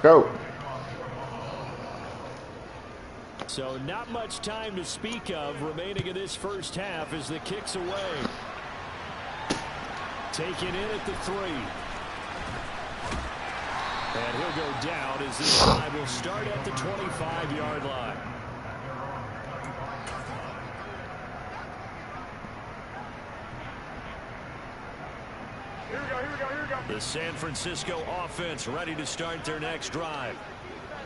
go. So not much time to speak of remaining in this first half as the kick's away. Taken in at the 3. And he'll go down as this drive will start at the 25-yard line. Here we go. The San Francisco offense ready to start their next drive.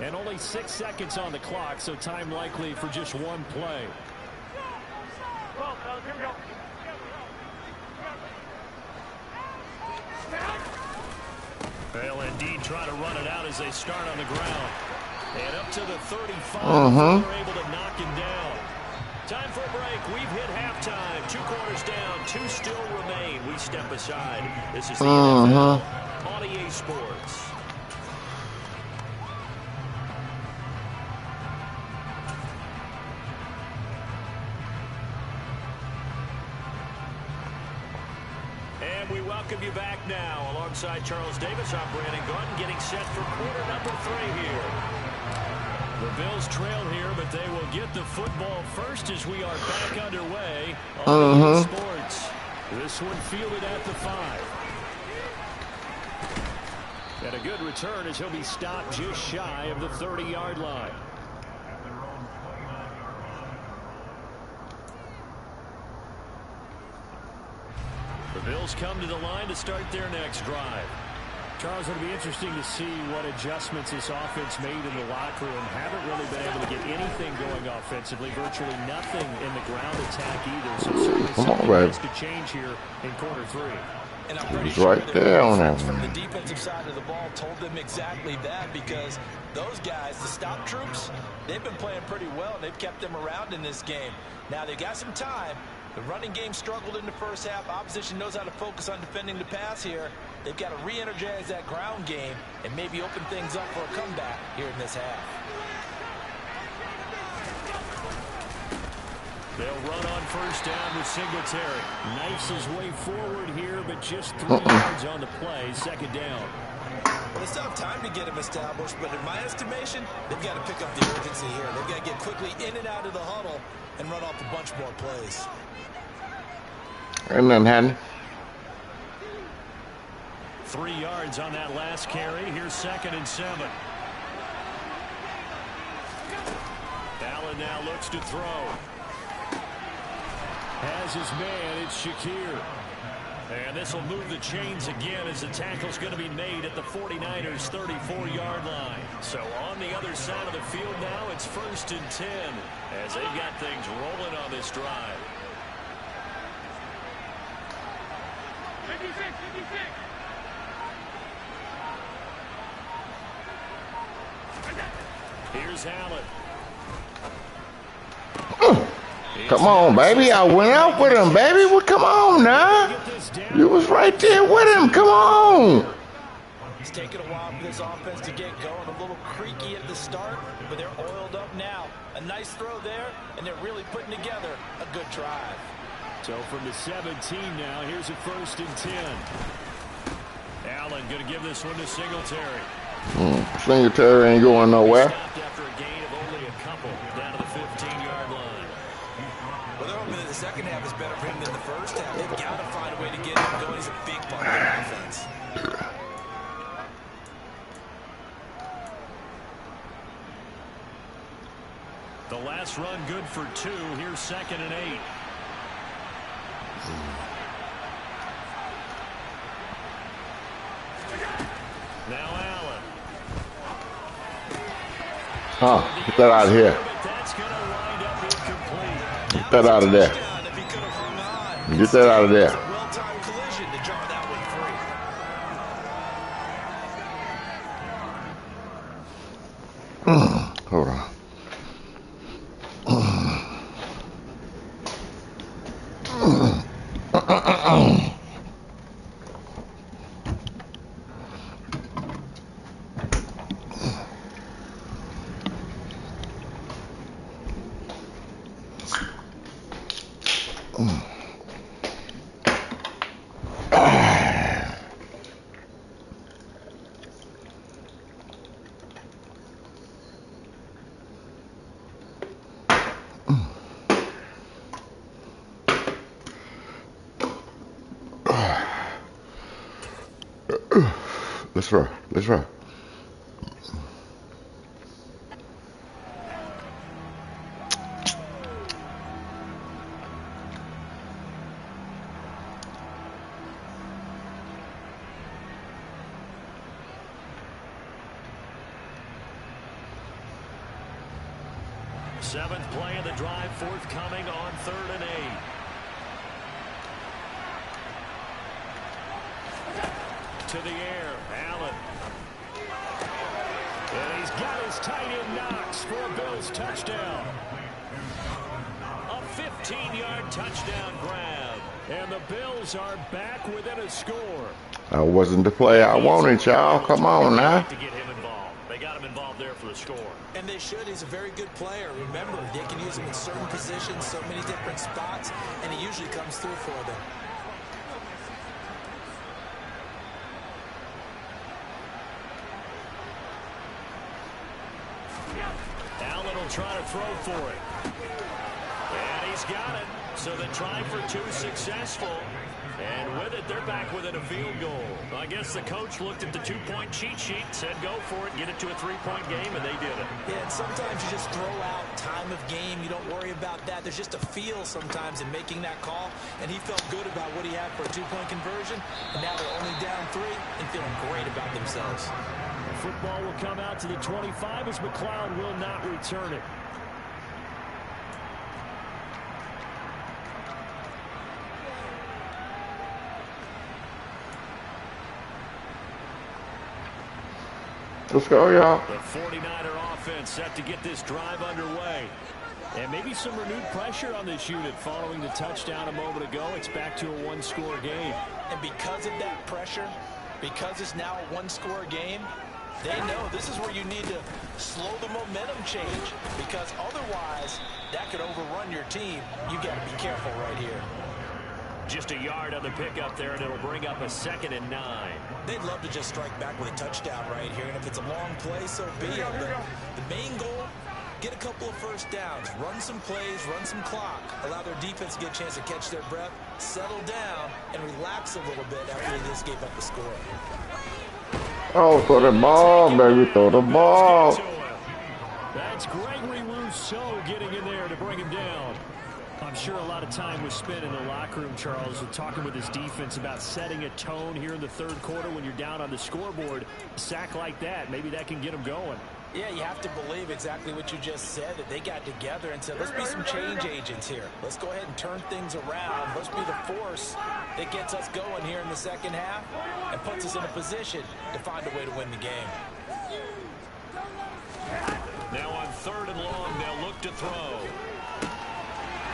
And only 6 seconds on the clock, so time likely for just one play. Well, here we go. They'll indeed try to run it out as they start on the ground. And up to the 35, they're able to knock him down. Time for a break. We've hit halftime. 2 quarters down. 2 still remain. We step aside. This is the NFL on EA Sports. And we welcome you back now. Alongside Charles Davis, I'm Brandon Gordon, getting set for quarter number 3 here. The Bills trail here, but they will get the football first as we are back underway on EA Sports. This one fielded at the 5. And a good return as he'll be stopped just shy of the 30-yard line. The Bills come to the line to start their next drive. Charles, it'll be interesting to see what adjustments this offense made in the locker room. Haven't really been able to get anything going offensively. Virtually nothing in the ground attack either. So certainly something has to change here in quarter 3. And I'm pretty sure right there on that from the defensive side of the ball told them exactly that, because those guys, the stop troops, they've been playing pretty well. They've kept them around in this game. Now they've got some time. The running game struggled in the first half. Opposition knows how to focus on defending the pass here. They've got to re-energize that ground game and maybe open things up for a comeback here in this half. They'll run on first down with Singletary. Knifes his way forward here, but just 3 yards on the play. Second down. Well, they still have time to get him established, but in my estimation, they've got to pick up the urgency here. They've got to get quickly in and out of the huddle and run off a bunch more plays. Ain't nothing happening. 3 yards on that last carry. Here's 2nd and 7. Allen now looks to throw. Has his man. It's Shakir. And this will move the chains again as the tackle's going to be made at the 49ers' 34-yard line. So on the other side of the field now, it's 1st and 10 as they've got things rolling on this drive. 56. Here's Allen. Come on, baby. I went out with him, baby. Well, come on now. You was right there with him. Come on. It's taken a while for this offense to get going. A little creaky at the start, but they're oiled up now. A nice throw there, and they're really putting together a good drive. So from the 17 now, here's a 1st and 10. Allen going to give this one to Singletary. Singletary ain't going nowhere. Stopped after a gain of only a couple down to the 15-yard line. Well, they're hoping that the second half is better for him than the first half. They've got to find a way to get him going. He's a big part of their offense. The last run good for 2. Here's 2nd and 8. Now Allen. Get that out of here. Get that out of there. Get that out of there. Well-timed collision to jar that one free. Hold on. Let's roll. Let's roll. Seventh play of the drive forthcoming on 3rd and 8. To the air, Allen. And he's got his tight end Knox for a Bills touchdown. A 15-yard touchdown grab. And the Bills are back within a score. That wasn't the play I wanted, y'all. Come on now. To get him involved. They got him involved there for the score. And they should. He's a very good player. Remember, they can use him in certain positions, so many different spots, and he usually comes through for them. Allen will try to throw for it. And he's got it. So the try for 2 successful. And with it, they're back within a field goal. I guess the coach looked at the 2-point cheat sheet, said go for it, get it to a 3-point game, and they did it. Yeah, and sometimes you just throw out time of game. You don't worry about that. There's just a feel sometimes in making that call, and he felt good about what he had for a 2-point conversion, and now they're only down 3 and feeling great about themselves. The football will come out to the 25 as McLeod will not return it. Let's go, y'all. The 49er offense set to get this drive underway. And maybe some renewed pressure on this unit following the touchdown a moment ago. It's back to a 1-score game. And because of that pressure, because it's now a 1-score game, they know this is where you need to slow the momentum change, because otherwise that could overrun your team. You got to be careful right here. Just a yard on the pickup there, and it'll bring up a 2nd and 9. They'd love to just strike back with a touchdown right here, and if it's a long play, so be it. But the main goal, get a couple of first downs, run some plays, run some clock, allow their defense to get a chance to catch their breath, settle down, and relax a little bit after they just gave up the score. Oh, throw the ball, baby, throw the ball. That's Gregory Rousseau getting in there to bring him down. I'm sure a lot of time was spent in the locker room, Charles, with talking with his defense about setting a tone here in the 3rd quarter when you're down on the scoreboard. A sack like that, maybe that can get them going. Yeah, you have to believe exactly what you just said, that they got together and said, let's be some change agents here. Let's go ahead and turn things around. Let's be the force that gets us going here in the 2nd half and puts us in a position to find a way to win the game. Now on 3rd and long, they'll look to throw.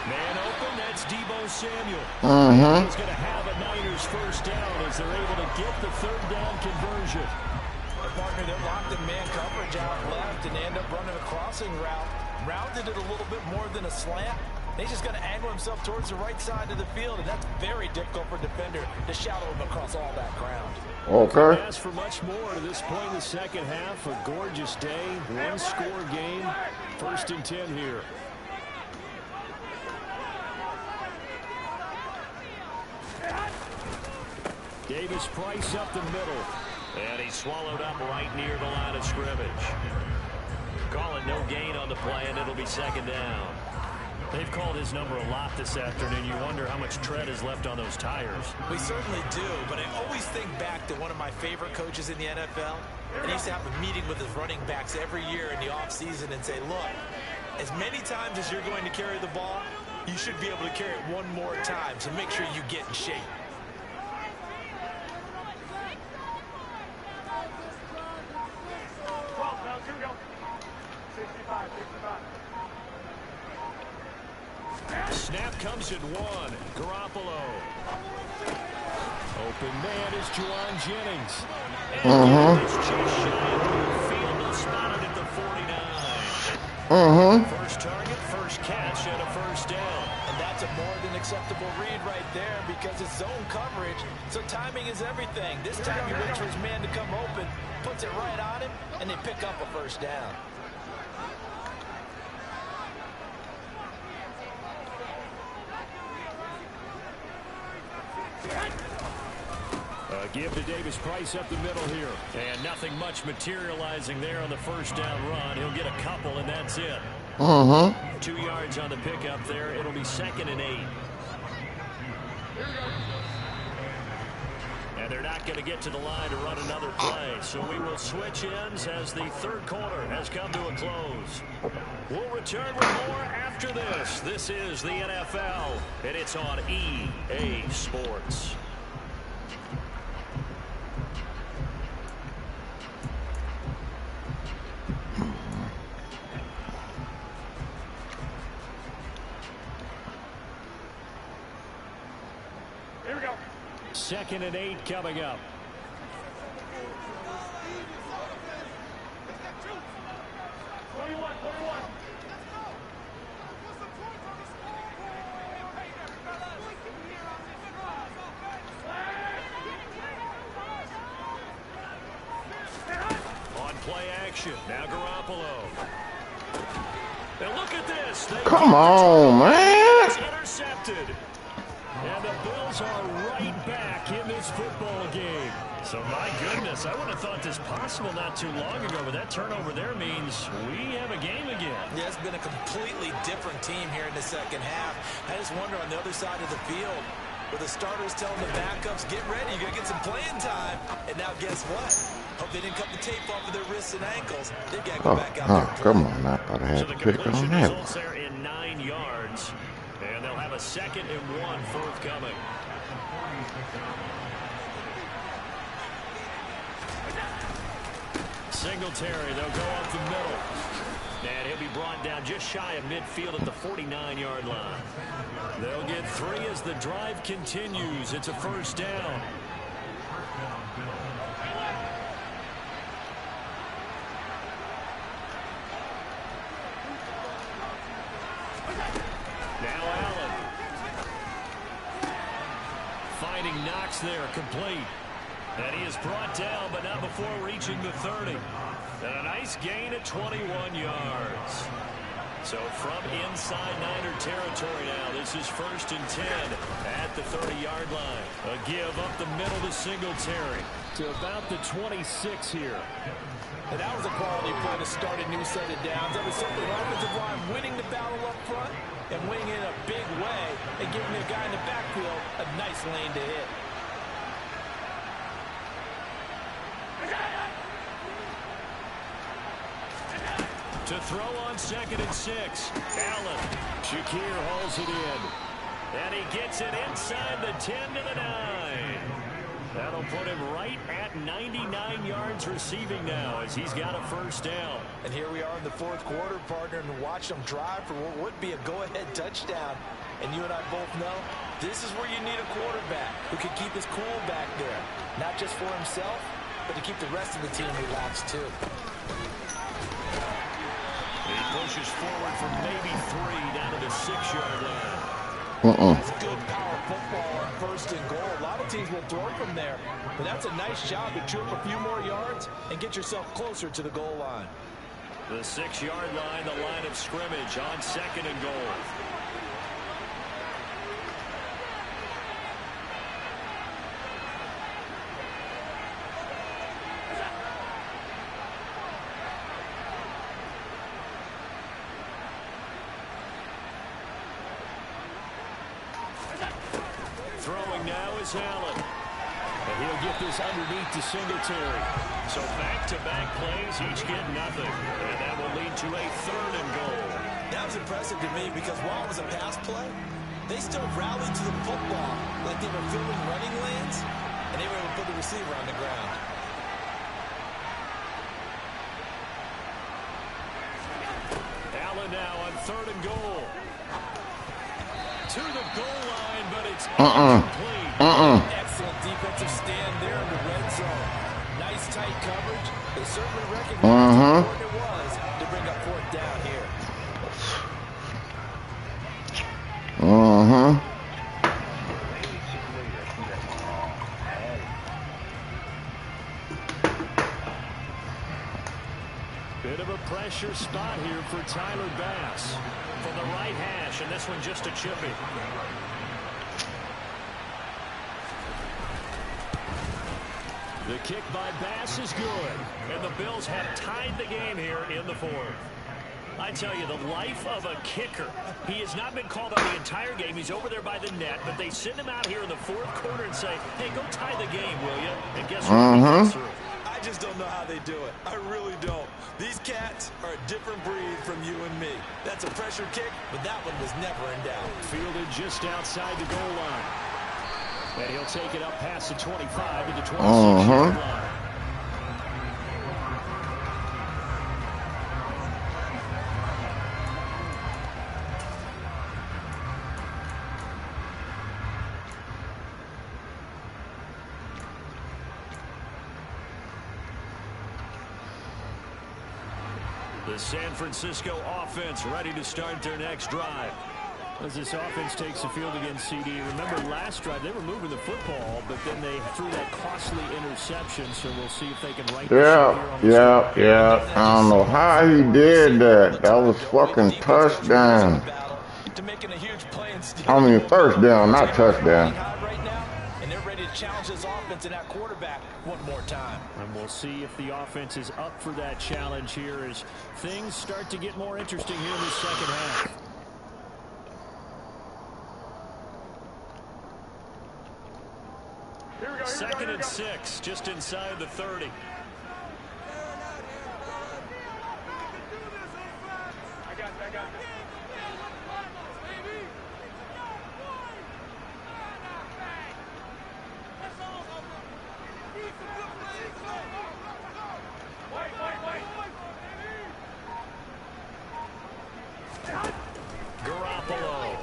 Man open, that's Deebo Samuel. He's going to have a Niners first down as they're able to get the 3rd down conversion. Partner, they're locked in man coverage out left, and they end up running a crossing route. Rounded it a little bit more than a slant. He's just going to angle himself towards the right side of the field, and that's very difficult for a defender to shadow him across all that ground. Okay. Ask for much more to this point in the 2nd half. A gorgeous day, 1-score game. 1st and 10 here. Davis Price up the middle. And he's swallowed up right near the line of scrimmage. Calling no gain on the play, and it'll be 2nd down. They've called his number a lot this afternoon. You wonder how much tread is left on those tires. We certainly do, but I always think back to one of my favorite coaches in the NFL. And he used to have a meeting with his running backs every year in the offseason and say, look, as many times as you're going to carry the ball, you should be able to carry it one more time, so make sure you get in shape. Snap comes at 1. Garoppolo. Open man is Juwan Jennings. And it's just shy of the field and spotted at the 49. First target, first catch, and a first down. And that's a more than acceptable read right there because it's zone coverage, so timing is everything. This time he waits for his man to come open, puts it right on him, and they pick up a first down. Give to Davis Price up the middle here. And nothing much materializing there on the first down run. He'll get a couple, and that's it. 2 yards on the pickup there. It'll be 2nd and 8. And they're not going to get to the line to run another play. So we will switch ends as the third quarter has come to a close. We'll return with more after this. This is the NFL, and it's on EA Sports. Here we go. 2nd and 8 coming up. 21. On play action. Now Garoppolo. And look at this. Come on, man. Intercepted. And the Bills are right back in this football game. So, my goodness, I would have thought this possible not too long ago, but that turnover there means we have a game again. Yeah, it's been a completely different team here in the second half. I just wonder on the other side of the field, where the starters telling the backups, get ready, you're going to get some playing time. And now guess what? Hope they didn't cut the tape off of their wrists and ankles. They've got to go back out there and come on. I thought I had to pick on that one. There in 9 yards. And they'll have a 2nd and 1 forthcoming. Singletary, they'll go up the middle. And he'll be brought down just shy of midfield at the 49-yard line. They'll get 3 as the drive continues. It's a first down. Now Allen. Finding Knox there, complete. And he is brought down, but not before reaching the 30. And a nice gain at 21 yards. So from inside Niner territory now, this is 1st and 10 at the 30-yard line. A give up the middle to Singletary to about the 26 here. And that was a quality play to start a new set of downs. That was simply the offensive line winning the battle up front and winning in a big way and giving the guy in the backfield a nice lane to hit. To throw on 2nd and 6. Allen. Shakir hauls it in. And he gets it inside the 10 to the 9. That'll put him right at 99 yards receiving now as he's got a first down. And here we are in the 4th quarter, partner, and watch them drive for what would be a go-ahead touchdown. And you and I both know this is where you need a quarterback who can keep his cool back there. Not just for himself, but to keep the rest of the team relaxed too. He pushes forward for maybe 3 down to the 6-yard line. That's good power football on 1st and goal. A lot of teams will throw from there, but that's a nice job to chew up a few more yards and get yourself closer to the goal line. The 6-yard line, the line of scrimmage on 2nd and goal. Throwing now is Allen. And he'll get this underneath to Singletary. So back-to-back plays, each get nothing. And that will lead to a 3rd and goal. That was impressive to me because while it was a pass play, they still rallied to the football like they were filling running lanes, and they were able to put the receiver on the ground. Allen now on 3rd and goal. To the goal line, but it's incomplete. Excellent defensive stand there in the red zone. Nice tight coverage. They certainly recognized how important it was to bring up 4th down here. Bit of a pressure spot here for Tyler Bass from the right hash, and this one just a chippy. The kick by Bass is good. And the Bills have tied the game here in the fourth. I tell you, the life of a kicker. He has not been called on the entire game. He's over there by the net, but they send him out here in the fourth quarter and say, hey, go tie the game, will you? And guess what? He gets through. I just don't know how they do it. I really don't. These cats are a different breed from you and me. That's a pressure kick, but that one was never in doubt. Fielded just outside the goal line. And he'll take it up past the 25 to the 26-yard line. The San Francisco offense ready to start their next drive. As this offense takes the field against CD. Remember last drive, they were moving the football, but then they threw that costly interception, so we'll see if they can right Yeah. I don't know how he did that. That was fucking touchdown. I mean, first down, not touchdown. And they're ready to challenge this offense and that quarterback one more time. And we'll see if the offense is up for that challenge here as things start to get more interesting here in the second half. Second and 6, just inside the 30. Garoppolo.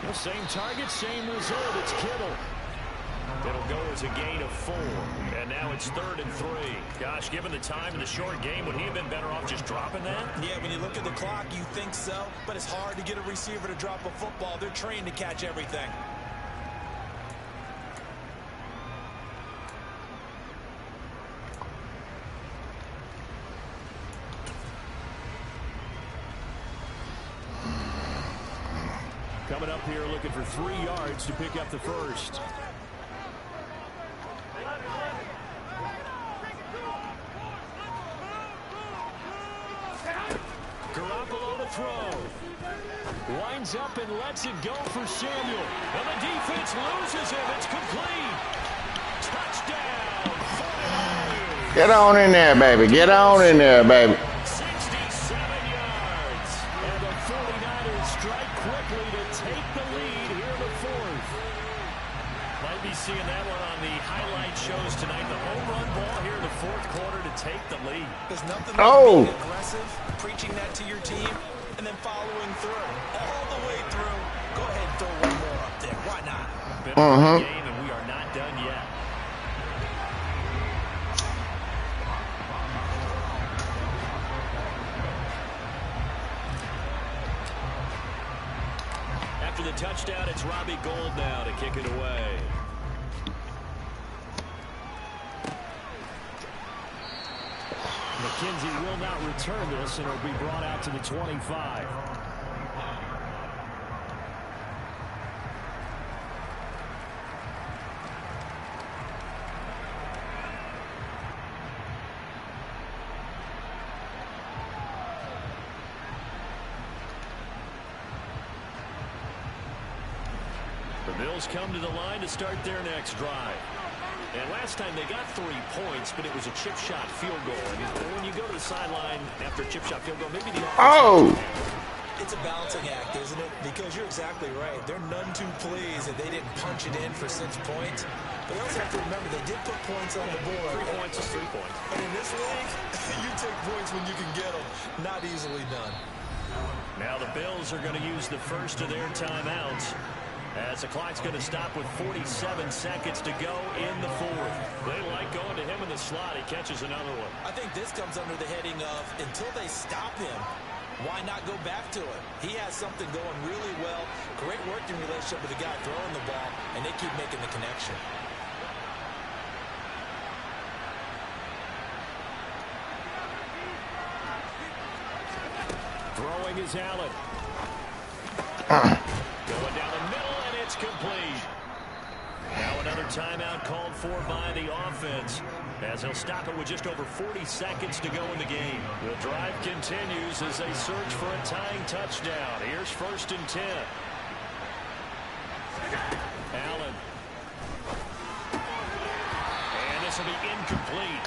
Well, same target, same result. It's Kittle. It'll go as a gain of 4. And now it's 3rd and 3. Gosh, given the time in the short game, would he have been better off just dropping that? Yeah, when you look at the clock, you think so. But it's hard to get a receiver to drop a football. They're trained to catch everything. Coming up here looking for 3 yards to pick up the first. Garoppolo to throw. Winds up and lets it go for Samuel. And the defense loses him. It's complete. Touchdown. 49ers. Get on in there, baby. Get on in there, baby. 67 yards. And the 49ers strike quickly to take the lead here in the fourth. Might be seeing that one on the highlight shows tonight. The home run ball here in the fourth quarter to take the lead. There's nothing like being aggressive, preaching that to your team, and then following through. All the way through. Go ahead and throw one more up there. Why not? Been a good game, and we are not done yet. After the touchdown, it's Robbie Gould now to kick it away. McKenzie will not return this, and it'll be brought out to the 25. The Bills come to the line to start their next drive. And last time they got 3 points, but it was a chip shot field goal. And when you go to the sideline after a chip shot field goal, maybe the It's a balancing act, isn't it? Because you're exactly right. They're none too pleased that they didn't punch it in for 6 points. But you also have to remember they did put points on the board. 3 points is 3 points. And in this league, you take points when you can get them. Not easily done. Now the Bills are going to use the first of their timeouts, as the clock's going to stop with 47 seconds to go in the fourth. They like going to him in the slot. He catches another one. I think this comes under the heading of, until they stop him, why not go back to it? He has something going really well. Great working relationship with the guy throwing the ball, and they keep making the connection. Throwing is Allen. Going down the middle, and it's complete. Now another Another timeout called for by the offense, as they'll stop it with just over 40 seconds to go in the game. The drive continues as they search for a tying touchdown. Here's 1st and 10. Allen. And this will be incomplete.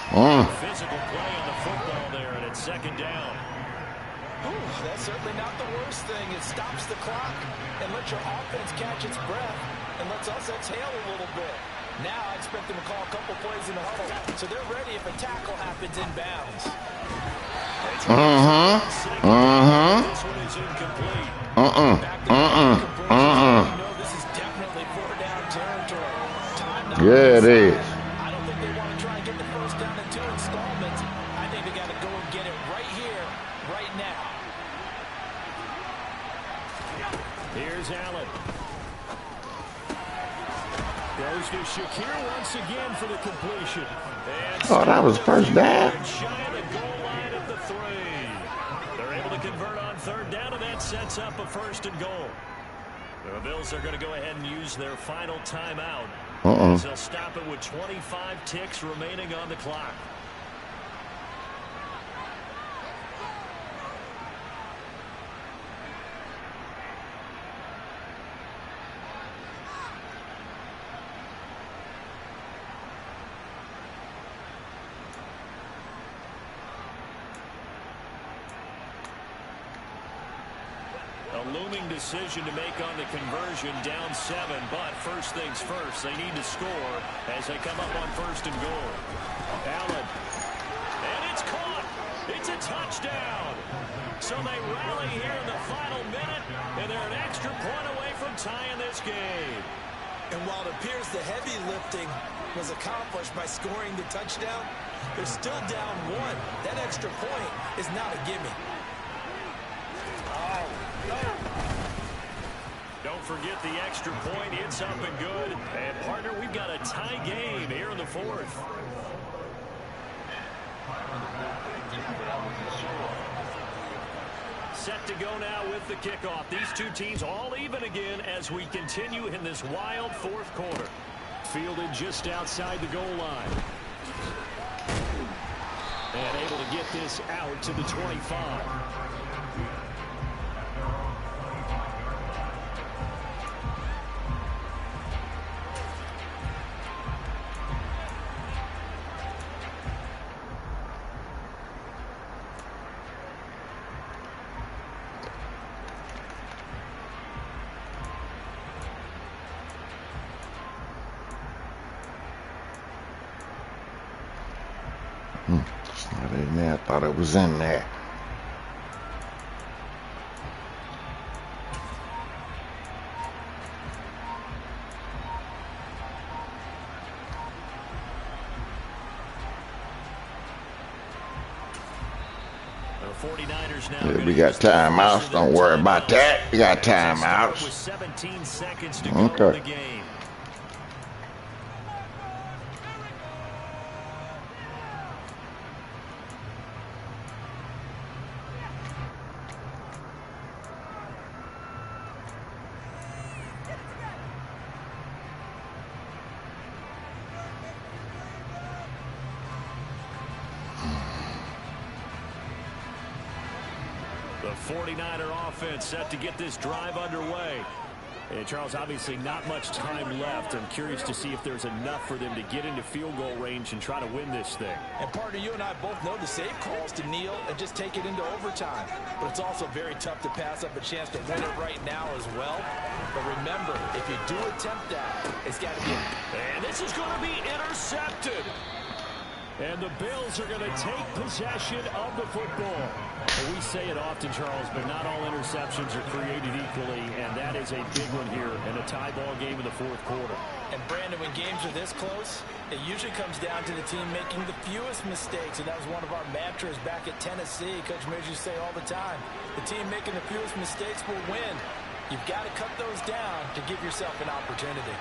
Physical play on the football there, and it's 2nd down. Ooh, that's certainly not the worst thing. It stops the clock and lets your offense catch its breath and lets us exhale a little bit. Now I expect them to call a couple plays in the huddle, so they're ready if a tackle happens inbounds. This one is incomplete. This is definitely 4-down territory. Yeah, it is. I don't think they want to try and get the 1st down in 2 installments. I think they got to go and get it right here, right now. Here's Allen. Goes to Shakir once again for the completion. And Oh, that was 1st down. shy of the goal line at the 3. They're able to convert on 3rd down, and that sets up a 1st and goal. The Bills are going to go ahead and use their final timeout. As they'll stop it with 25 ticks remaining on the clock. A looming decision to make on the conversion, down 7, but first things first, they need to score as they come up on 1st and goal. Allen, and it's caught. It's a touchdown. So they rally here in the final minute, and they're an extra point away from tying this game. And while it appears the heavy lifting was accomplished by scoring the touchdown, they're still down 1. That extra point is not a gimme. Don't forget the extra point. It's up and good. And, partner, we've got a tie game here in the 4th. Set to go now with the kickoff. These two teams all even again as we continue in this wild 4th quarter. Fielded just outside the goal line. And able to get this out to the 25. It's not in there. I thought it was in there. The 49ers now Yeah, we got timeouts. Don't worry about that. We got timeouts. With 17 seconds to go in the game. The 49er offense set to get this drive underway. And Charles, obviously not much time left. I'm curious to see if there's enough for them to get into field goal range and try to win this thing. And partner, you and I both know the safe calls to kneel and just take it into overtime. But it's also very tough to pass up a chance to win it right now as well. But remember, if you do attempt that, it's got to be. And this is going to be intercepted. And the Bills are going to take possession of the football. Well, we say it often, Charles, but not all interceptions are created equally, and that is a big one here in a tie ball game in the 4th quarter. And Brandon, when games are this close, it usually comes down to the team making the fewest mistakes, and that was one of our mantras back at Tennessee. Coach Mears used to say all the time, the team making the fewest mistakes will win. You've got to cut those down to give yourself an opportunity.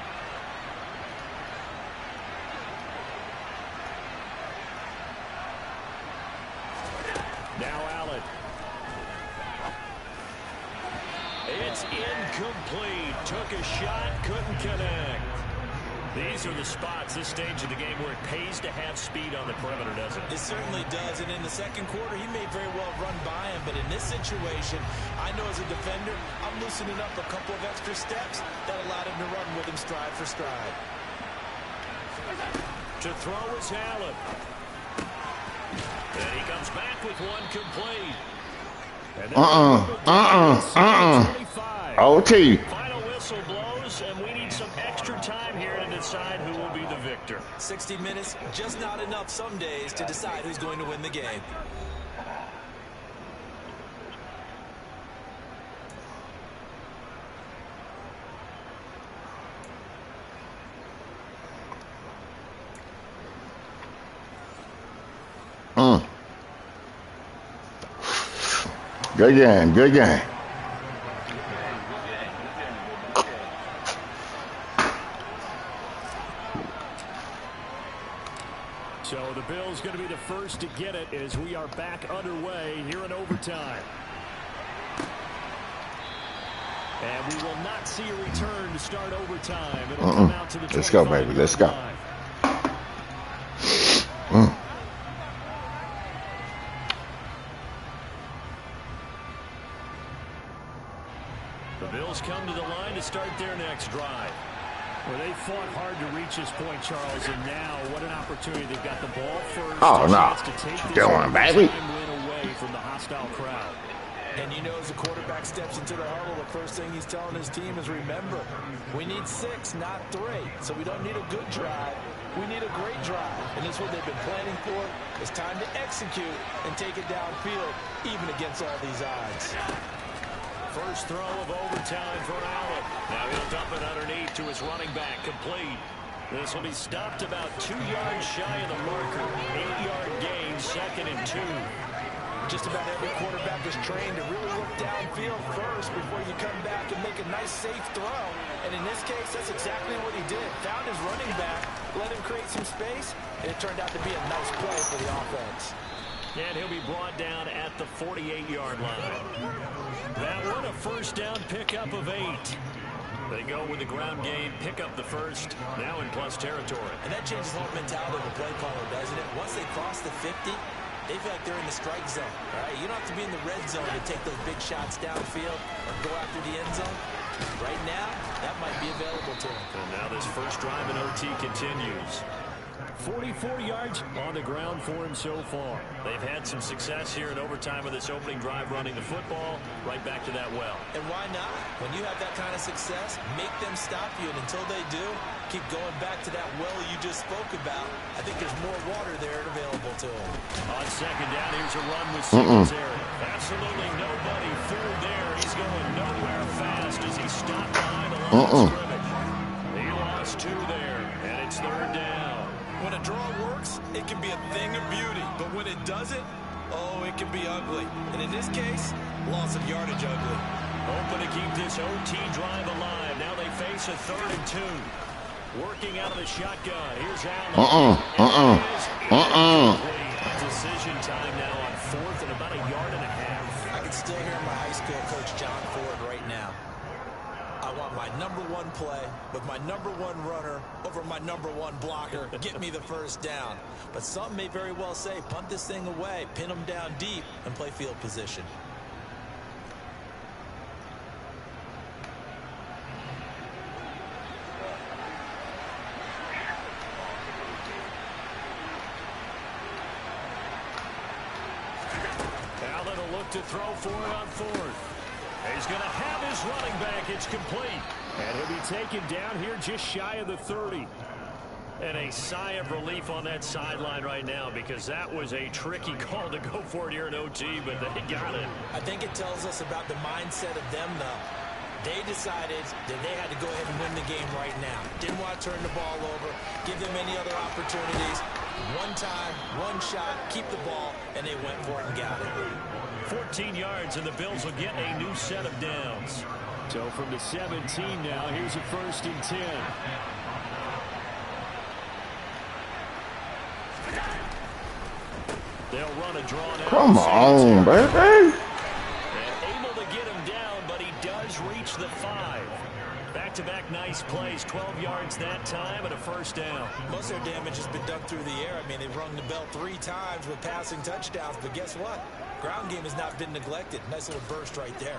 Now Allen. It's incomplete. Took a shot, couldn't connect. These are the spots, this stage of the game, where it pays to have speed on the perimeter, doesn't it? It certainly does, and in the second quarter, he may very well run by him, but in this situation, I know as a defender, I'm loosening up a couple of extra steps that allowed him to run with him stride for stride. To throw is Allen. And he comes back with one complete. OT. Final whistle blows, and we need some extra time here to decide who will be the victor. 60 minutes, just not enough some days to decide who's going to win the game. Good game, good game. So the Bills going to be the first to get it as we are back underway here in overtime. And we will not see a return to start overtime. It'll come out to the Let's go, baby. Let's go. The Bills come to the line to start their next drive. Well, they fought hard to reach this point, Charles, and now what an opportunity. They've got the ball first. Oh, no. Going, baby. Win away from the hostile crowd. And you know, as the quarterback steps into the huddle, the first thing he's telling his team is, remember, we need 6, not 3. So we don't need a good drive. We need a great drive. And this is what they've been planning for. It's time to execute and take it downfield, even against all these odds. First throw of overtime for Allen. Now he'll dump it underneath to his running back, complete. This will be stopped about 2 yards shy of the marker. 8-yard gain, 2nd and 2. Just about every quarterback is trained to really look downfield first before you come back and make a nice, safe throw. And in this case, that's exactly what he did. Found his running back, let him create some space, and it turned out to be a nice play for the offense. And he'll be brought down at the 48-yard line. That one, a first down pickup of 8. They go with the ground game, pick up the first, now in plus territory. And that changes the whole mentality of the play caller, doesn't it? Once they cross the 50, they feel like they're in the strike zone. All right? You don't have to be in the red zone to take those big shots downfield or go after the end zone. Right now, that might be available to them. And now this first drive in OT continues. 44 yards on the ground for him so far. They've had some success here in overtime with this opening drive running the football right back to that well. And why not? When you have that kind of success, make them stop you, and until they do, keep going back to that well you just spoke about. I think there's more water there available to them. On second down, here's a run with Singletary. Absolutely nobody through there. He's going nowhere fast as he stopped behind the line of scrimmage. He lost 2 there, and it's 3rd down. When a draw works, it can be a thing of beauty. But when it doesn't, oh, it can be ugly. And in this case, loss of yardage ugly. Hoping to keep this OT drive alive. Now they face a 3rd and 2. Working out of the shotgun. Here's Allen. Decision time now on 4th and about 1.5 yards. I can still hear my high school coach, John Ford, right now. I want my #1 play with my #1 runner over my #1 blocker. Get me the first down. But some may very well say, punt this thing away, pin them down deep, and play field position. Allen will look to throw for it on 4th. He's going to have his running back. It's complete. And he'll be taken down here just shy of the 30. And a sigh of relief on that sideline right now, because that was a tricky call to go for it here in OT, but they got it. I think it tells us about the mindset of them, though. They decided that they had to go ahead and win the game right now. Didn't want to turn the ball over, give them any other opportunities. One time, one shot, keep the ball, and they went for it and got it. 14 yards, and the Bills will get a new set of downs. So from the 17 now, here's a 1st and 10. They'll run a drawn out. Come on, baby. And able to get him down, but he does reach the 5. Back back-to-back nice plays. 12 yards that time and a first down. Most of their damage has been done through the air. I mean, they've rung the bell 3 times with passing touchdowns, but guess what? Ground game has not been neglected. Nice little burst right there.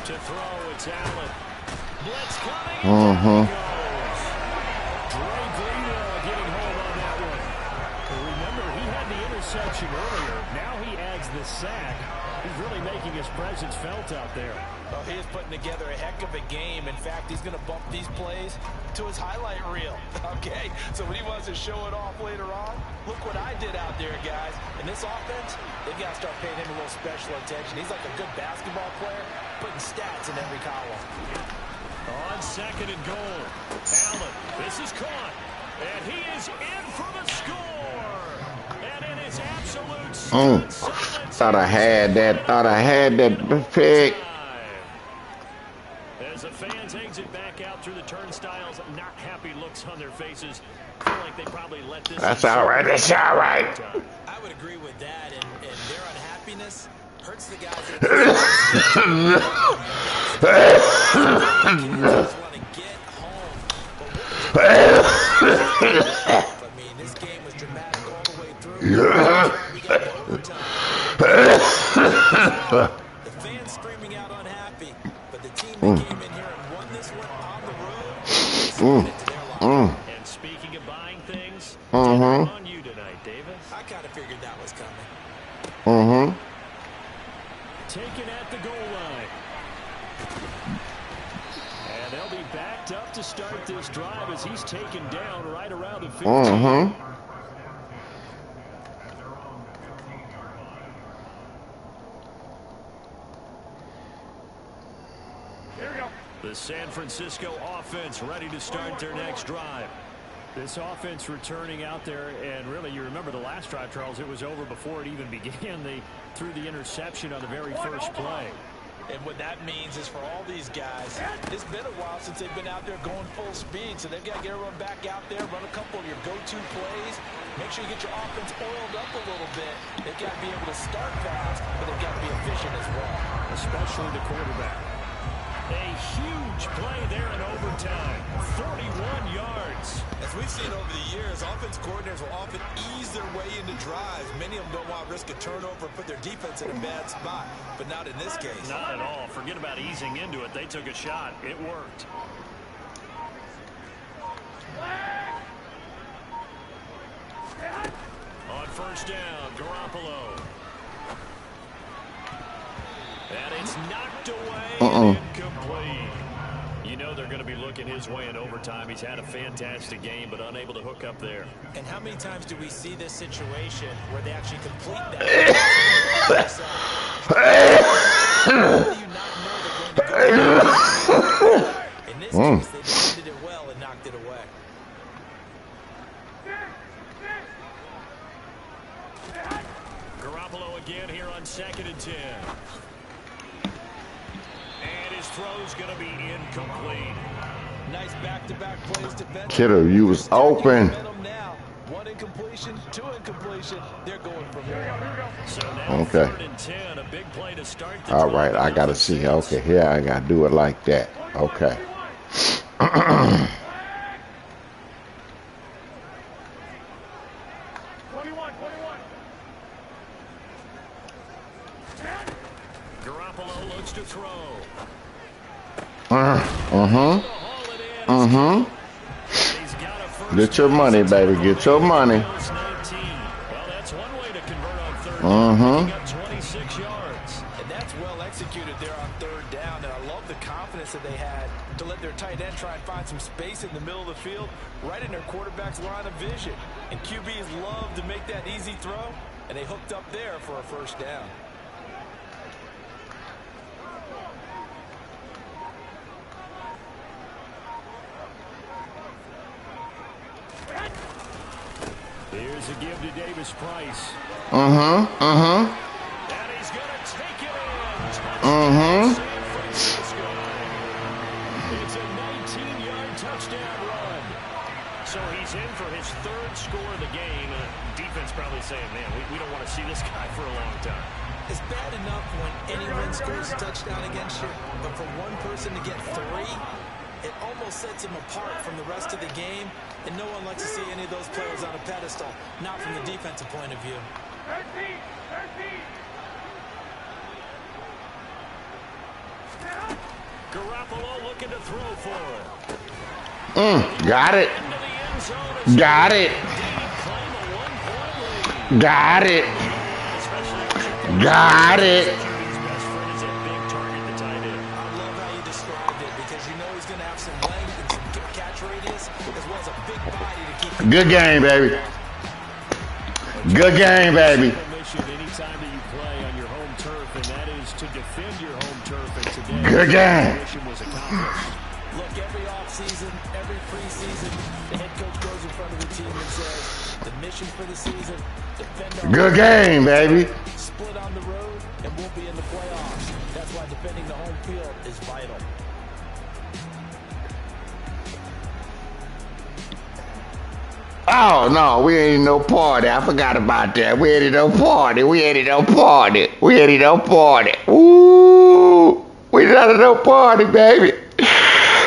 To throw, it's Allen. Blitz coming. Getting home on that one. Remember, he had the interception earlier. Now he adds the sack. He's really making his presence felt out there. Well, he is putting together a heck of a game. In fact, he's going to bump these plays to his highlight reel. Okay, so when he wants to show it off later on, look what I did out there, guys. In this offense, they've got to start paying him a little special attention. He's like a good basketball player, putting stats in every column. On second and goal, Allen, this is caught, and he is in for the score. And it is absolute silence. Thought I had that pick. As the fans exit back out through the turnstiles, not happy looks on their faces. Feel like they probably let this. That's all right. That's all right. I would agree with that, and their unhappiness hurts the guys that just want to get home. I mean, this game was dramatic all the way through. We got overtime. The fans screaming out unhappy, but the team that came in here and won this one on the road. And speaking of buying things, on you tonight, Davis. I kind of figured that was coming. Taken at the goal line. And they'll be backed up to start this drive as he's taken down right around the 15. The San Francisco offense ready to start their next drive. This offense returning out there, and really, you remember the last drive, Charles, it was over before it even began. They threw the interception on the very first play. And what that means is for all these guys, it's been a while since they've been out there going full speed, so they've got to get everyone back out there, run a couple of your go-to plays, make sure you get your offense oiled up a little bit. They've got to be able to start fast, but they've got to be efficient as well. Especially the quarterback. A huge play there in overtime. 41 yards. As we've seen over the years, offense coordinators will often ease their way into drives. Many of them don't want to risk a turnover and put their defense in a bad spot, but not in this case. Not at all. Forget about easing into it. They took a shot. It worked. On first down, Garoppolo. And it's knocked away and incomplete. You know they're going to be looking his way in overtime. He's had a fantastic game, but unable to hook up there. And how many times do we see this situation where they actually complete that? In this case, they defended it well and knocked it away. Garoppolo again here on second and 10. And his throw's going to be incomplete. Nice back-to-back plays defensively. Kiddo, you was open. One incompletion, two incompletion. They're going from there. So now Okay. 3rd and 10, a big play to start the All drive. right, I got to see. Okay, here I got to do it like that. Okay. 21. Garoppolo looks to throw. Get your money, baby. Get your money. Well, that's one way to convert on 3rd down. Picking up 26 yards. And that's well executed there on 3rd down. And I love the confidence that they had to let their tight end try and find some space in the middle of the field, right in their quarterback's line of vision. And QBs love to make that easy throw, and they hooked up there for a first down. Here's a give to Davis Price. Uh-huh. And he's going to take it in. San Francisco. It's a 19-yard defense probably saying, man, we don't want to see this guy for a long time. It's bad enough when anyone scores a touchdown against you, but for one person to get 3, it almost sets them apart from the rest of the game, and no one likes to see any of those players on a pedestal, not from the defensive point of view. 13. Garoppolo looking to throw for it. Got it. Got it. Got it. Got it. I love how you described it because you know he's going to have some length and some catch radius as well as a big body to keep. Good game, baby. Good game, baby. Anytime that you play on your home turf, and that is to defend your home turf. And today, good game. mission was accomplished. Look, every offseason, every preseason, the head coach goes in front of the team and says, the mission for the season, defend our good game, baby. Split on the road, and we'll be in the playoffs. That's why defending the home field is vital. Oh, no, we ain't no party. I forgot about that. We ain't no party. We ain't no party. We ain't no party. Ooh, we not no party, baby.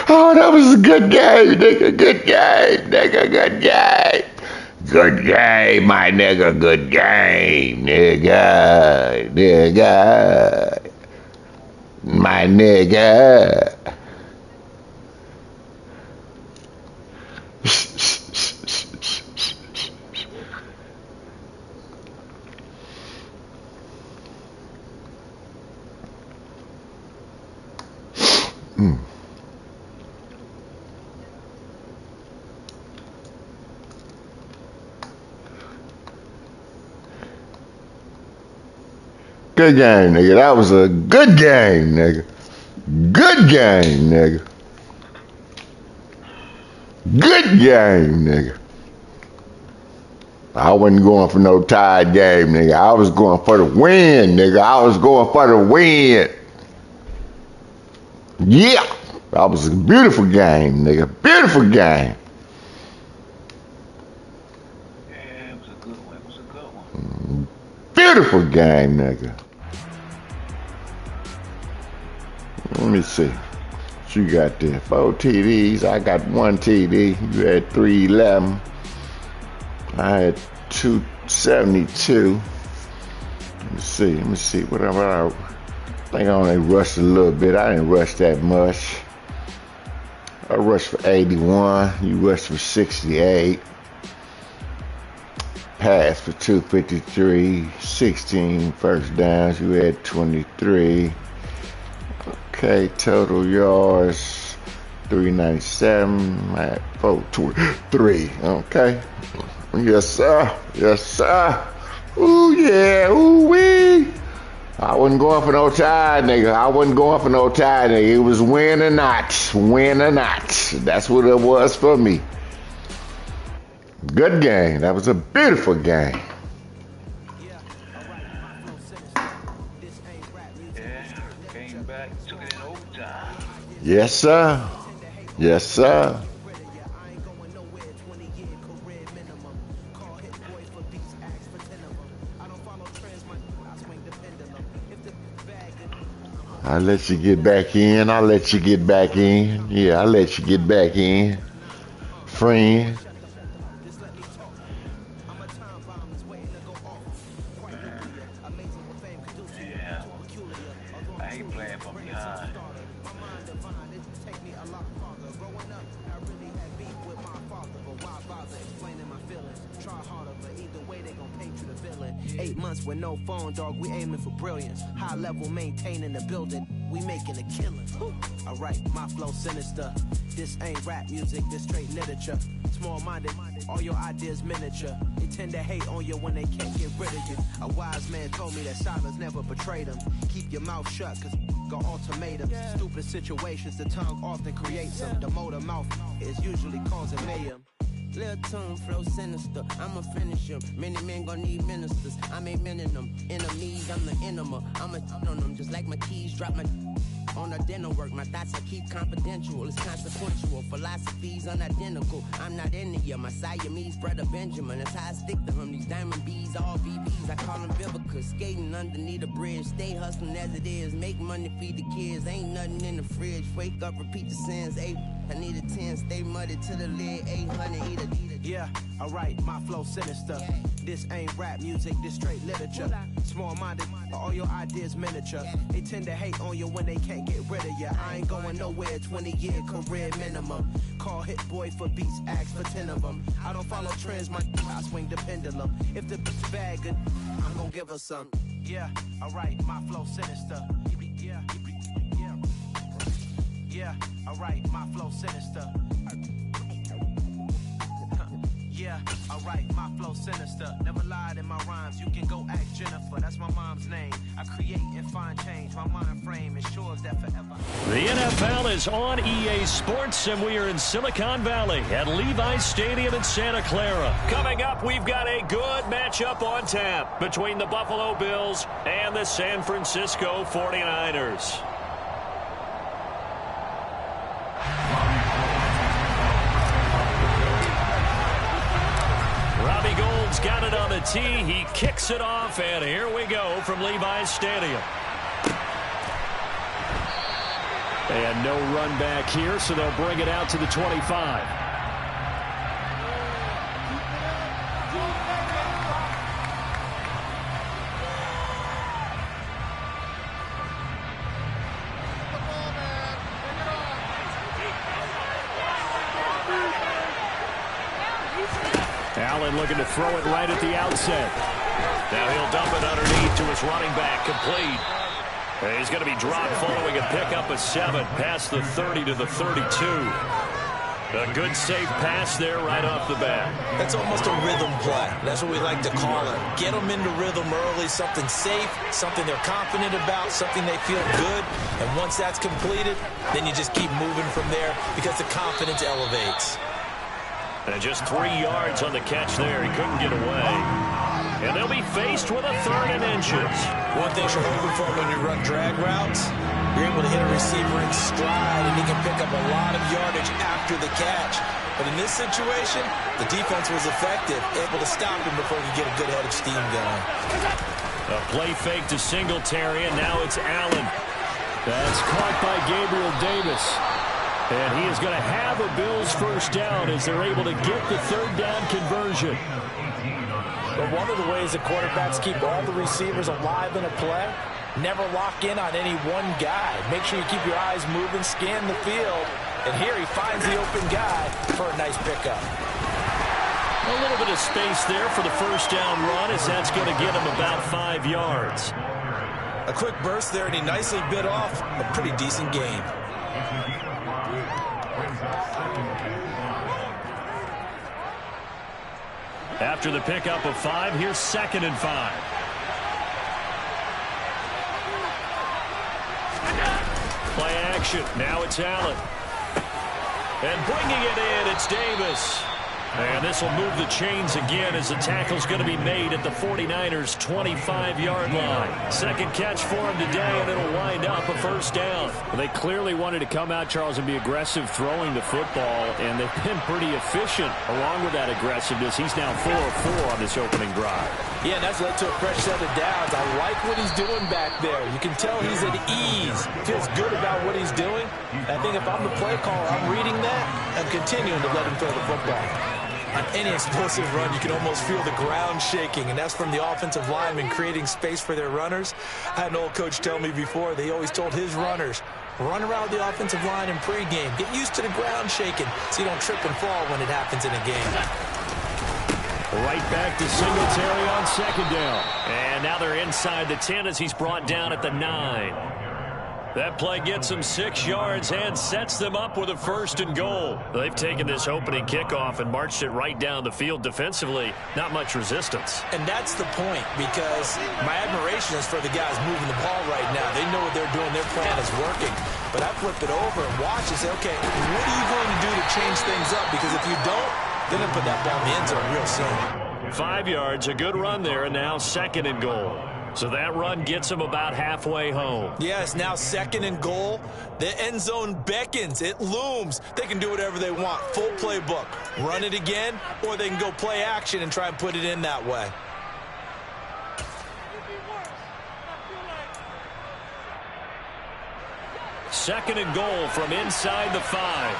Oh, that was a good game, nigga. Good game, nigga. Good game. Good game, my nigga. Good game, nigga. Nigga. My nigga. Good game, nigga. That was a good game, nigga. Good game, nigga. Good game, nigga. I wasn't going for no tied game, nigga. I was going for the win, nigga. I was going for the win. Yeah. That was a beautiful game, nigga. Beautiful game. Yeah, it was a good one. It was a good one. Beautiful game, nigga. Let me see. What you got there? 4 TDs. I got 1 TD. You had 311. I had 272. Let me see. Whatever. I think I only rushed a little bit. I didn't rush that much. I rushed for 81. You rushed for 68. Pass for 253. 16 first downs. You had 23. Okay, total yards 397. At 423. Okay. Yes, sir. Yes, sir. Ooh, yeah. Ooh, wee. I wasn't going for no tie, nigga. I wasn't going for no tie, nigga. It was win or not. Win or not. That's what it was for me. Good game. That was a beautiful game. Yeah, came back, took it in overtime. Yes, sir. Yes, sir. I'll let you get back in. I'll let you get back in. Yeah, I'll let you get back in. Friend. Yeah, I ain't playing from behind. villain. 8 months with no phone, dog, we aiming for brilliance. High level maintaining the building, we making a killing. Alright, my flow sinister. This ain't rap music, this straight literature. Small-minded, all your ideas miniature. They tend to hate on you when they can't get rid of you. A wise man told me that silence never betrayed him. Keep your mouth shut, cause got ultimatums. Stupid situations, the tongue often creates them. The motor mouth is usually causing mayhem. Lil' tune, flow sinister, I'ma finish him. Many men gon' need ministers, I make men in them. Enemies, I'm the enema. I'm a on them just like my keys drop my on the dental work. My thoughts I keep confidential. It's consequential. Philosophies unidentical. I'm not in it, my Siamese brother Benjamin. That's how I stick to him. These diamond bees, all VBs. I call them Vivica. Skating underneath a bridge. Stay hustling as it is. Make money, feed the kids. Ain't nothing in the fridge. Wake up, repeat the sins. I need a 10. Stay muddy to the lid. 800 eat a. Yeah, alright, my flow sinister. This ain't rap music, this straight literature. Small-minded, all your ideas miniature. They tend to hate on you when they can't get rid of you. I ain't going nowhere, 20-year career minimum. Call Hit Boy for beats, ask for 10 of them. I don't follow trends, I swing the pendulum. If the bitch bad good, I'm gonna give her some. Yeah, alright, my flow sinister. Yeah, alright, my flow sinister. Yeah, alright, my flow sinister. Never lied in my rhymes. You can go ask Jennifer. That's my mom's name. I create and find change. My mind frame ensures that forever. The NFL is on EA Sports, and we are in Silicon Valley at Levi's Stadium in Santa Clara. Coming up, we've got a good matchup on tap between the Buffalo Bills and the San Francisco 49ers. Got it on the tee. He kicks it off, and here we go from Levi's Stadium. And no run back here, so they'll bring it out to the 25. Allen looking to throw it right at the outset. Now he'll dump it underneath to his running back, complete. And he's going to be dropped following a pickup of 7 past the 30 to the 32. A good safe pass there right off the bat. That's almost a rhythm play. That's what we like to call it. Get them into rhythm early, something safe, something they're confident about, something they feel good. And once that's completed, then you just keep moving from there because the confidence elevates. And just 3 yards on the catch there. He couldn't get away. And they'll be faced with a 3rd and inches. One thing you're hoping for when you run drag routes, you're able to hit a receiver in stride, and he can pick up a lot of yardage after the catch. But in this situation, the defense was effective, able to stop him before he could get a good head of steam going. A play fake to Singletary, and now it's Allen. That's caught by Gabriel Davis. And he is going to have a Bills first down as they're able to get the 3rd down conversion. But one of the ways that quarterbacks keep all the receivers alive in a play, never lock in on any one guy. Make sure you keep your eyes moving, scan the field. And here he finds the open guy for a nice pickup. A little bit of space there for the first down run as that's going to get him about 5 yards. A quick burst there, and he nicely bit off a pretty decent gain. After the pickup of 5, here's 2nd and 5. Play action. Now it's Allen. And bringing it in, it's Davis. And this will move the chains again as the tackle's going to be made at the 49ers' 25-yard line. Second catch for him today, and it'll wind up a first down. Well, they clearly wanted to come out, Charles, and be aggressive throwing the football, and they've been pretty efficient along with that aggressiveness. He's now 4 of 4 on this opening drive. Yeah, and that's led to a fresh set of downs. I like what he's doing back there. You can tell he's at ease. Feels good about what he's doing. I think if I'm the play caller, I'm reading that. I'm continuing to let him throw the football. On any explosive run, you can almost feel the ground shaking, and that's from the offensive linemen creating space for their runners. I had an old coach tell me before, they always told his runners, run around the offensive line in pregame. Get used to the ground shaking so you don't trip and fall when it happens in a game. Right back to Singletary on 2nd down. And now they're inside the 10 as he's brought down at the 9. That play gets them 6 yards and sets them up with a 1st and goal. They've taken this opening kickoff and marched it right down the field defensively. Not much resistance. And that's the point, because my admiration is for the guys moving the ball right now. They know what they're doing. Their plan is working. But I flip it over and watch and say, okay, what are you going to do to change things up? Because if you don't, they're going to put that ball in the end zone real soon. 5 yards, a good run there, and now 2nd and goal. So that run gets them about halfway home. Yeah, it's now 2nd and goal. The end zone beckons. It looms. They can do whatever they want. Full playbook. Run it again, or they can go play action and try and put it in that way. Second and goal from inside the 5.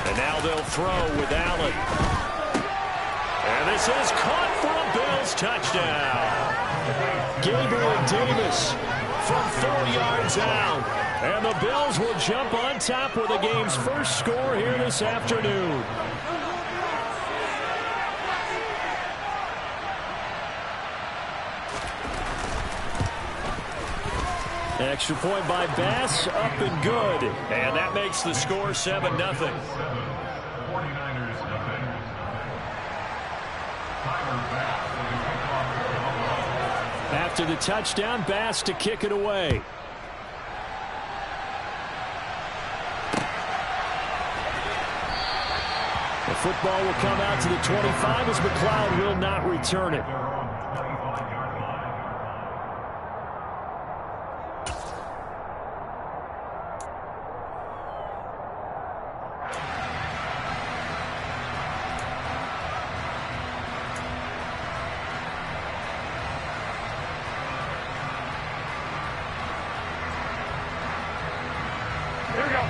And now they'll throw with Allen. And this is caught for a Bills touchdown. Gabriel Davis from 4 yards out. And the Bills will jump on top with the game's first score here this afternoon. Extra point by Bass, up and good. And that makes the score 7-0. After the touchdown, Bass to kick it away. The football will come out to the 25 as McLeod will not return it.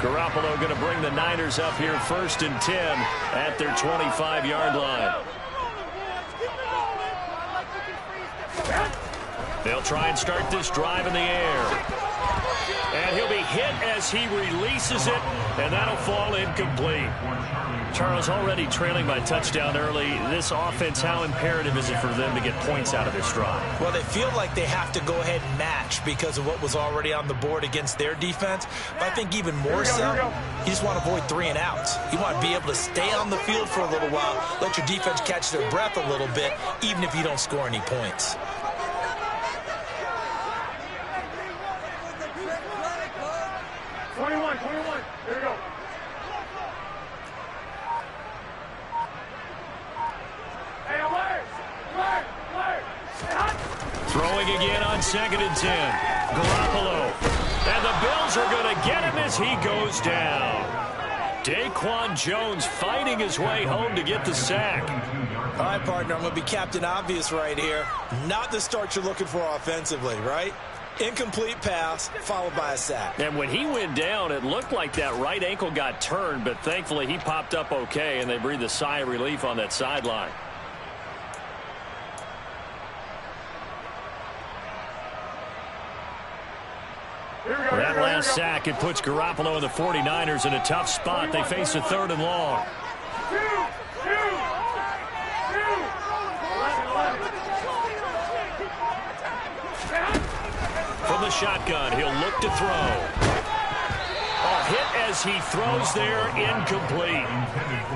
Garoppolo going to bring the Niners up here 1st and 10 at their 25-yard line. They'll try and start this drive in the air. And he'll be hit as he releases it, and that'll fall incomplete. Charles, already trailing by touchdown early. This offense, how imperative is it for them to get points out of this drive? Well, they feel like they have to go ahead and match because of what was already on the board against their defense. But I think even more so, you just want to avoid 3 and outs. You want to be able to stay on the field for a little while, let your defense catch their breath a little bit, even if you don't score any points. Throwing again on 2nd and 10. Garoppolo. And the Bills are going to get him as he goes down. Daquan Jones fighting his way home to get the sack. All right, partner, I'm going to be Captain Obvious right here. Not the start you're looking for offensively, right? Incomplete pass, followed by a sack. And when he went down, it looked like that right ankle got turned, but thankfully he popped up okay, and they breathed a sigh of relief on that sideline. That last sack, it puts Garoppolo and the 49ers in a tough spot. They face a 3rd and long. From the shotgun, he'll look to throw. A hit as he throws there, incomplete.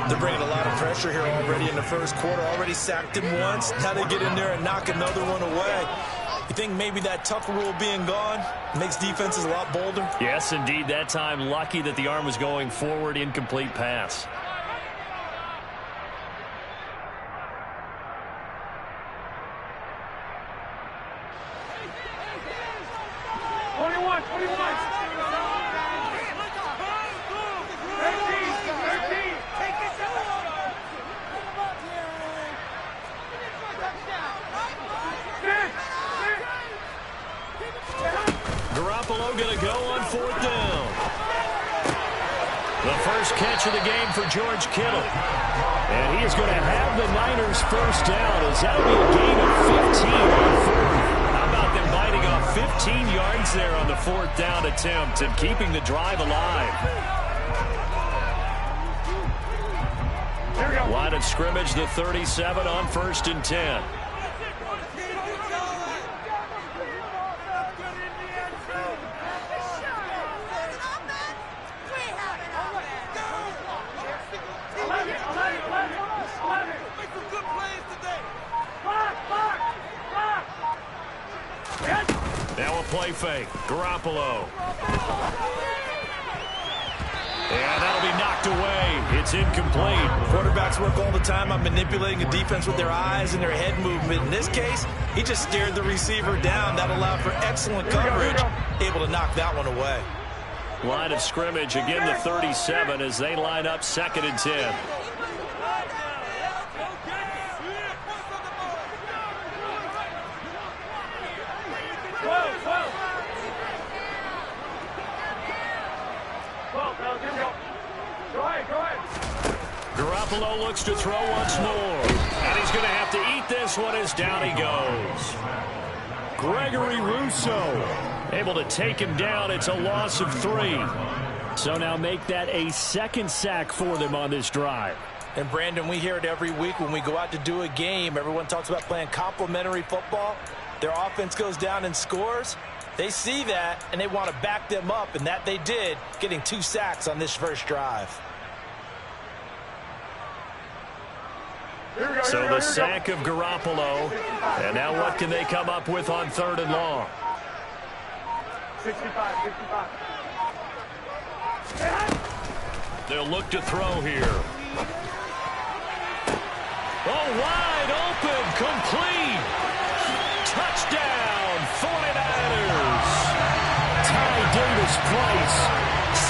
They're bringing a lot of pressure here already in the first quarter. Already sacked him once. Now they get in there and knock another one away. You think maybe that Tucker rule being gone makes defenses a lot bolder? Yes, indeed. That time, lucky that the arm was going forward. Incomplete pass. Garoppolo going to go on 4th down. The first catch of the game for George Kittle. And he is going to have the Niners first down as that'll be a gain of 15 on 4th. How about them biting off 15 yards there on the 4th down attempt and keeping the drive alive? Line of scrimmage, the 37 on 1st and 10. Now a play fake. Garoppolo. And that'll be knocked away. It's incomplete. Quarterbacks work all the time on manipulating a defense with their eyes and their head movement. In this case, he just stared the receiver down. That allowed for excellent coverage, able to knock that one away. Line of scrimmage, again the 37 as they line up 2nd and 10. Garoppolo looks to throw once more. And he's going to have to eat this one as down he goes. Gregory Rousseau able to take him down. It's a loss of 3. So now make that a 2nd sack for them on this drive. And Brandon, we hear it every week when we go out to do a game. Everyone talks about playing complementary football. Their offense goes down and scores. They see that, and they want to back them up, and that they did, getting 2 sacks on this first drive. So the sack of Garoppolo. And now what can they come up with on 3rd and long? 65. They'll look to throw here. Oh, wide open, complete. Touchdown, 49ers. Ty Davis Price,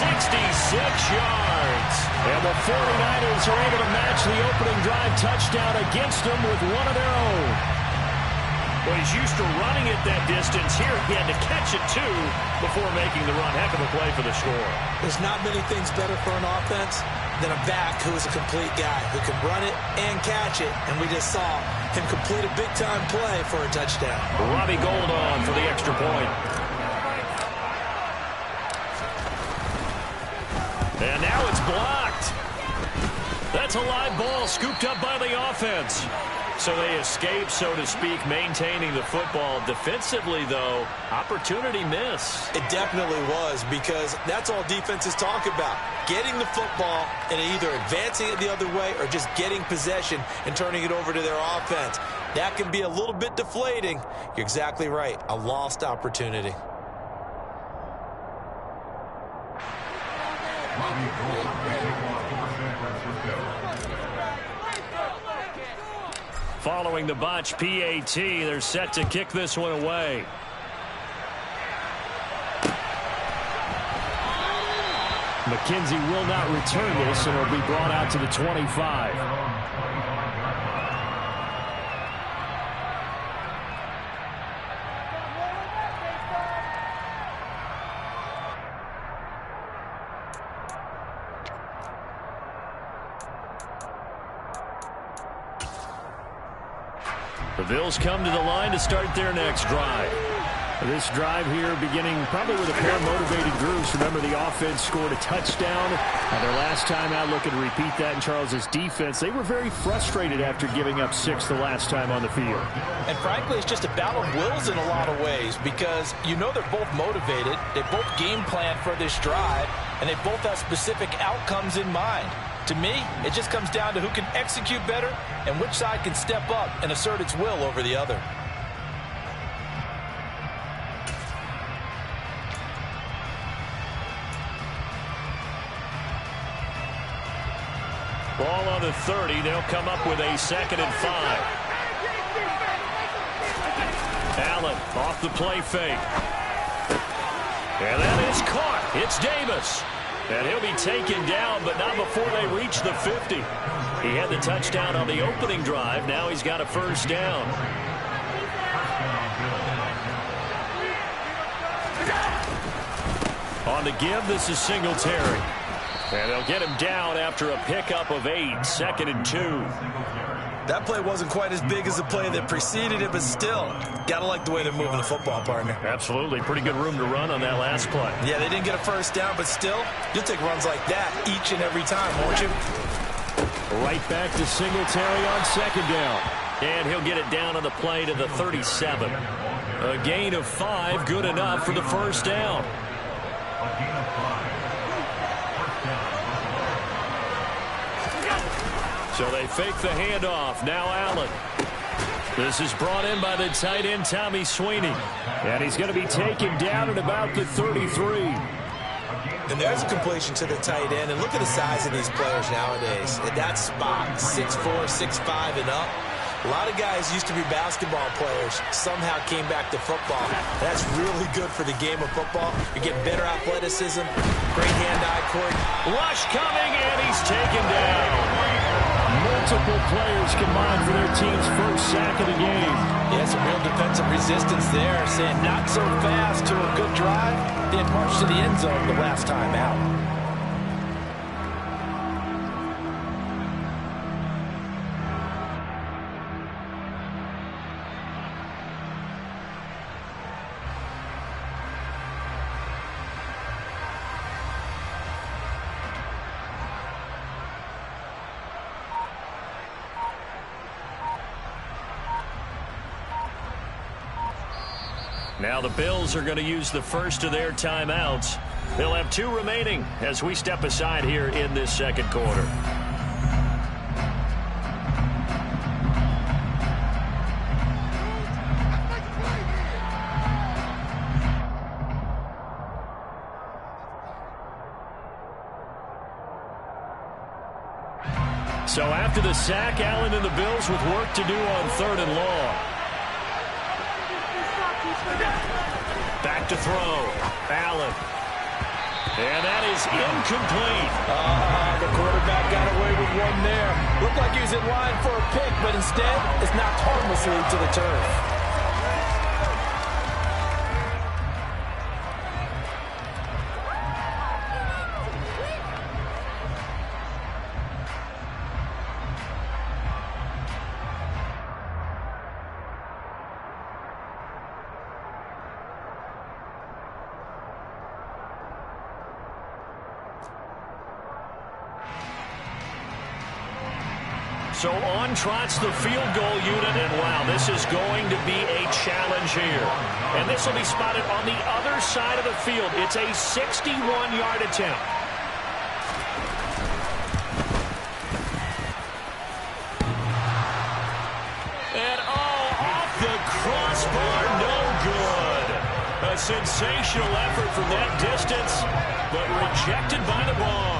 66 yards. And the 49ers are able to match the opening drive touchdown against them with one of their own. Well, he's used to running it that distance. Here he had to catch it, too, before making the run. Heck of a play for the score. There's not many things better for an offense than a back who is a complete guy who can run it and catch it. And we just saw him complete a big-time play for a touchdown. Robbie Gould on for the extra point. And now it's blocked. That's a live ball scooped up by the offense. So they escape, so to speak, maintaining the football. Defensively, though, opportunity miss. It definitely was, because that's all defenses talk about. Getting the football and either advancing it the other way or just getting possession and turning it over to their offense. That can be a little bit deflating. You're exactly right. A lost opportunity. Following the botch PAT, they're set to kick this one away. McKenzie will not return this, and it'll be brought out to the 25. The Bills come to the line to start their next drive. This drive here beginning probably with a pair of motivated groups. Remember, the offense scored a touchdown. Their last time out, looking to repeat that in Charles's defense. They were very frustrated after giving up 6 the last time on the field. And frankly, it's just a battle of wills in a lot of ways, because you know they're both motivated. They both game plan for this drive, and they both have specific outcomes in mind. To me, it just comes down to who can execute better and which side can step up and assert its will over the other. Ball on the 30. They'll come up with a 2nd and 5. Allen off the play fake. And that is caught. It's Davis. And he'll be taken down, but not before they reach the 50. He had the touchdown on the opening drive. Now he's got a first down. On the give, this is Singletary. And they'll get him down after a pickup of 8, 2nd and 2. That play wasn't quite as big as the play that preceded it, but still, gotta like the way they're moving the football, partner. Absolutely. Pretty good room to run on that last play. Yeah, they didn't get a first down, but still, you'll take runs like that each and every time, won't you? Right back to Singletary on 2nd down. And he'll get it down on the play to the 37. A gain of 5, good enough for the first down. So they fake the handoff. Now Allen. This is brought in by the tight end, Tommy Sweeney. And he's going to be taken down at about the 33. And there's a completion to the tight end. And look at the size of these players nowadays. At that spot, 6'4", 6'5", and up. A lot of guys used to be basketball players, somehow came back to football. That's really good for the game of football. You're getting better athleticism, great hand-eye coordination. Rush coming, and he's taken down. Multiple players combined for their team's first sack of the game. Yeah, some real defensive resistance there, saying not so fast to a good drive, then march to the end zone the last time out. Now the Bills are going to use the first of their timeouts. They'll have 2 remaining as we step aside here in this second quarter. So after the sack, Allen and the Bills with work to do on 3rd and long. Back to throw. Allen. And that is incomplete. The quarterback got away with one there. Looked like he was in line for a pick, but instead, it's knocked harmlessly to the turf. So on trots the field goal unit, and wow, this is going to be a challenge here. And this will be spotted on the other side of the field. It's a 61-yard attempt. And off the crossbar, no good. A sensational effort from that distance, but rejected by the bar.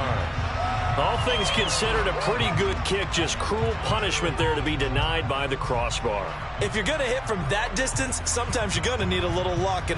All things considered, a pretty good kick, just cruel punishment there to be denied by the crossbar. If you're going to hit from that distance, sometimes you're going to need a little luck.